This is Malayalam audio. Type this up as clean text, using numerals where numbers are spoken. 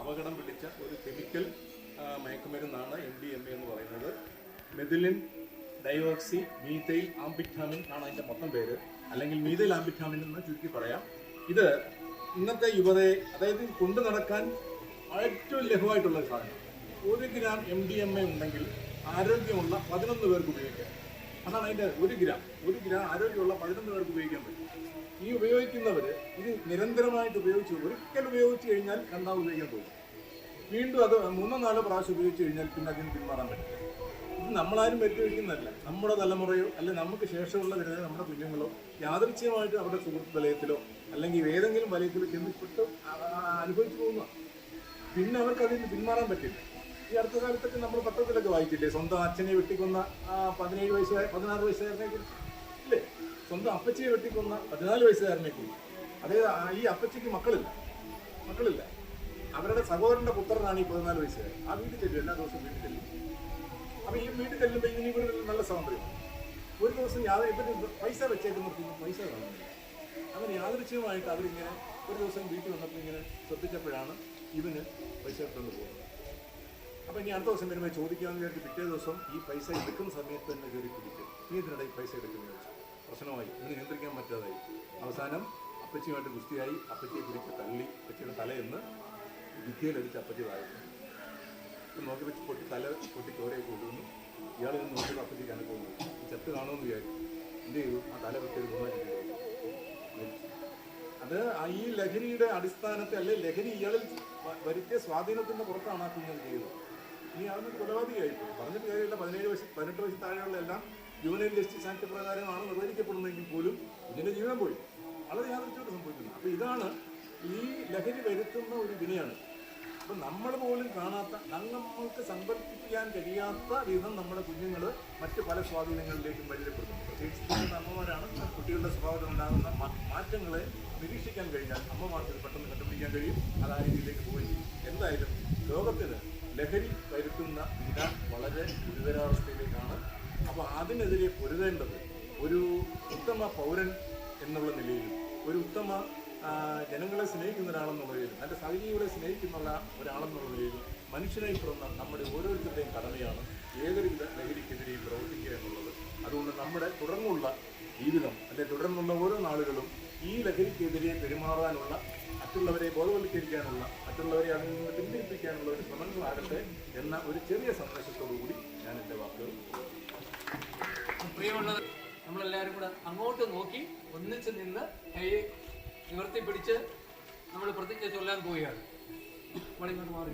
അപകടം പിടിച്ച ഒരു കെമിക്കൽ മയക്കുമരുന്നാണ് MDMA എന്ന് പറയുന്നത്. മെഥിലിൻ ഡയോക്സി മീഥൈൽ ആംഫെറ്റാമിൻ ആണ് അതിൻ്റെ മൊത്തം പേര്, അല്ലെങ്കിൽ മീഥൈൽ ആംഫെറ്റാമിൻ എന്ന് ചുരുക്കി പറയാം. ഇത് ഇന്നത്തെ യുവതയെ, അതായത് കൊണ്ടു നടക്കാൻ ഏറ്റവും ലഘുവായിട്ടുള്ള സാധനം. 1 ഗ്രാം MDMA ഉണ്ടെങ്കിൽ ആരോഗ്യമുള്ള 11 പേർക്ക് ഉപയോഗിക്കാം. അതാണ് അതിൻ്റെ 1 ഗ്രാം ആരോഗ്യമുള്ള 11 പേർക്ക് ഉപയോഗിക്കാൻ പറ്റും. ഈ ഉപയോഗിക്കുന്നവർ ഇത് നിരന്തരമായിട്ട് ഒരിക്കൽ ഉപയോഗിച്ച് കഴിഞ്ഞാൽ രണ്ടാമത് ഉപയോഗിക്കാൻ പോകും. വീണ്ടും അത് 3-4 പ്രാവശ്യം ഉപയോഗിച്ച് കഴിഞ്ഞാൽ പിന്നെ അതിന് പിന്മാറാൻ പറ്റില്ല. ഇത് നമ്മളാരും വരുത്തി വയ്ക്കുന്നതല്ല. നമ്മുടെ തലമുറയോ അല്ലെങ്കിൽ നമുക്ക് ശേഷമുള്ള വരുന്നത് നമ്മുടെ കുഞ്ഞുങ്ങളോ യാദൃച്ഛികമായിട്ട് അവരുടെ സുഹൃത്ത് വലയത്തിലോ അല്ലെങ്കിൽ ഏതെങ്കിലും വലയത്തിലോ ചെന്നിട്ട് അനുഭവിച്ചു പോകുന്ന, പിന്നെ അവർക്ക് അതിൽ നിന്ന് പിന്മാറാൻ പറ്റില്ല. ഈ അടുത്ത കാലത്തൊക്കെ നമ്മൾ പത്രത്തിലൊക്കെ വായിച്ചില്ലേ, സ്വന്തം അച്ഛനെ വെട്ടിക്കൊന്ന 16 വയസ്സുകാരനെ കുറിച്ച് ഇല്ലേ, സ്വന്തം അപ്പച്ചിയെ വെട്ടിക്കൊന്ന 14 വയസ്സുകാരനെ കുറിച്ച്. അതായത് ഈ അപ്പച്ചിക്ക് മക്കളില്ല, അവരുടെ സഹോദരന്റെ പുത്രനാണ് ഈ 14 വയസ്സുകാരൻ. ആ വീട്ടിൽ ചെല്ലും, എല്ലാ ദിവസവും വീട്ടിൽ ചെല്ലും. അപ്പോൾ ഈ വീട്ടിൽ ചെല്ലുമ്പോൾ ഇനി ഇവിടെ നല്ല സ്വാതന്ത്ര്യം. ഒരു ദിവസം ഇവർ പൈസ വെച്ചേക്കുന്നവർക്ക് പൈസ കാണുന്നില്ല. അങ്ങനെ യാദൃച്ഛികമായിട്ട് അവരിങ്ങനെ ഒരു ദിവസം വീട്ടിൽ വന്നപ്പോൾ ഇങ്ങനെ ശ്രദ്ധിച്ചപ്പോഴാണ് ഇവന് പൈസ എടുത്തുകൊണ്ട് പോകുന്നത്. അപ്പോൾ ഇനി അടുത്ത ദിവസം വരുമ്പോൾ ചോദിക്കാമെന്ന് വിചാരിച്ച് പിറ്റേ ദിവസം ഈ പൈസ എടുക്കുന്ന സമയത്ത് തന്നെ കയറി പിടിക്കും. നീ ഇതിനിടെ ഈ പൈസ എടുക്കുന്നത് വെച്ചു. പ്രശ്നമായി, ഇത് നിയന്ത്രിക്കാൻ പറ്റാതായി. അവസാനം അപ്പച്ചിയുമായിട്ട് ഗുസ്തിയായി. അപ്പച്ചിയെ പിടിച്ച് തള്ളി, അപ്പച്ചിയുടെ തലയെന്ന് വിദ്യയിലടിച്ച് അപ്പച്ചി താഴ്ന്നു. നോക്കി വെച്ച് തല പൊട്ടി ചോരയൊക്കെ കൊടുക്കുന്നു. ഇയാളിത് നോക്കിയത് അപ്പച്ചിക്ക് അനുഭവം ചെത്ത് കാണുമെന്ന് വിചാരിച്ചു. എന്ത് ചെയ്തു? ആ തല പൊട്ടിയത് 3 രൂപ. അത് ഈ ലഹരിയുടെ അടിസ്ഥാനത്തിൽ, അല്ലെ ലഹരി ഇയാളിൽ വരുത്തിയ സ്വാധീനത്തിന്റെ പുറത്താണ് ആ കുഞ്ഞത് ചെയ്തത്. ഇനി അതൊന്നും കൊലപാതകമായിപ്പോയി. പറഞ്ഞിട്ട് കാര്യമില്ല. 18 വയസ്സ് താഴെയുള്ള എല്ലാം ജുവനൈൽ ജസ്റ്റിസ് ആക്ട് പ്രകാരമാണ് നിർവഹിക്കപ്പെടുന്നതെങ്കിൽ പോലും ഇതിന്റെ ജീവൻ പോയി. വളരെ യാദൃച്ഛികമായിട്ട് സംഭവിക്കുന്നു. അപ്പൊ ഇതാണ് ഈ ലഹരി വരുത്തുന്ന ഒരു വിനയാണ്. അപ്പൊ നമ്മൾ പോലും കാണാത്ത, നമ്മൾക്ക് സങ്കല്പിക്കാൻ കഴിയാത്ത വിധം നമ്മുടെ കുഞ്ഞുങ്ങൾ മറ്റ് പല സ്വാധീനങ്ങളിലേക്കും വഴിപ്പെടുന്നു. പ്രത്യേകിച്ച് അമ്മമാരാണ് കുട്ടികളുടെ സ്വഭാവത്തിൽ ഉണ്ടാകുന്ന മാറ്റങ്ങളെ നിരീക്ഷിക്കാൻ കഴിഞ്ഞാൽ അമ്മമാർക്ക് പെട്ടെന്ന് കണ്ടുപിടിക്കാൻ കഴിയും. അത് ആ രീതിയിലേക്ക് പോയി. എന്തായാലും ലോകത്തിന് ലഹരി വരുത്തുന്ന വിന വളരെ ഗുരുതരാവസ്ഥയിലേക്കാണ്. അപ്പോൾ അതിനെതിരെ പൊരുതേണ്ടത് ഒരു ഉത്തമ പൗരൻ എന്നുള്ള നിലയിലും, ഒരു ഉത്തമ ജനങ്ങളെ സ്നേഹിക്കുന്ന ഒരാളെന്നുള്ള നിലയിലും, എൻ്റെ സഹജീവികളെ സ്നേഹിക്കുന്ന ഒരാളെന്നുള്ള നിലയിലും മനുഷ്യനായി പിറന്ന നമ്മുടെ ഓരോരുത്തരുടെയും കടമയാണ് ഏതൊരുവിധ ലഹരിക്കെതിരെയും പ്രവർത്തിക്കുക എന്നുള്ളത്. അതുകൊണ്ട് നമ്മുടെ തുടർന്നുള്ള ജീവിതം, അല്ലെങ്കിൽ തുടർന്നുള്ള ഓരോ നാളുകളും ഈ ലഹരിക്കെതിരെ പെരുമാറാനുള്ള, മറ്റുള്ളവരെ ബോധവൽക്കരിക്കാനുള്ള, മറ്റുള്ളവരെ അതിൽ നിന്ന് പിന്തിരിപ്പിക്കാനുള്ള ഒരു ശ്രമങ്ങളാകട്ടെ എന്ന ഒരു ചെറിയ സന്ദേശത്തോടുകൂടി ഞാൻ എൻ്റെ വാക്കുകൾ. പ്രിയമുള്ളത്, നമ്മളെല്ലാവരും കൂടെ അങ്ങോട്ട് നോക്കി ഒന്നിച്ച് നിന്ന് കൈ നിവർത്തി പിടിച്ച് നമ്മൾ പ്രതിജ്ഞ ചൊല്ലാൻ പോവുകയാണ്. നമ്മളിങ്ങോട്ട് മാറി.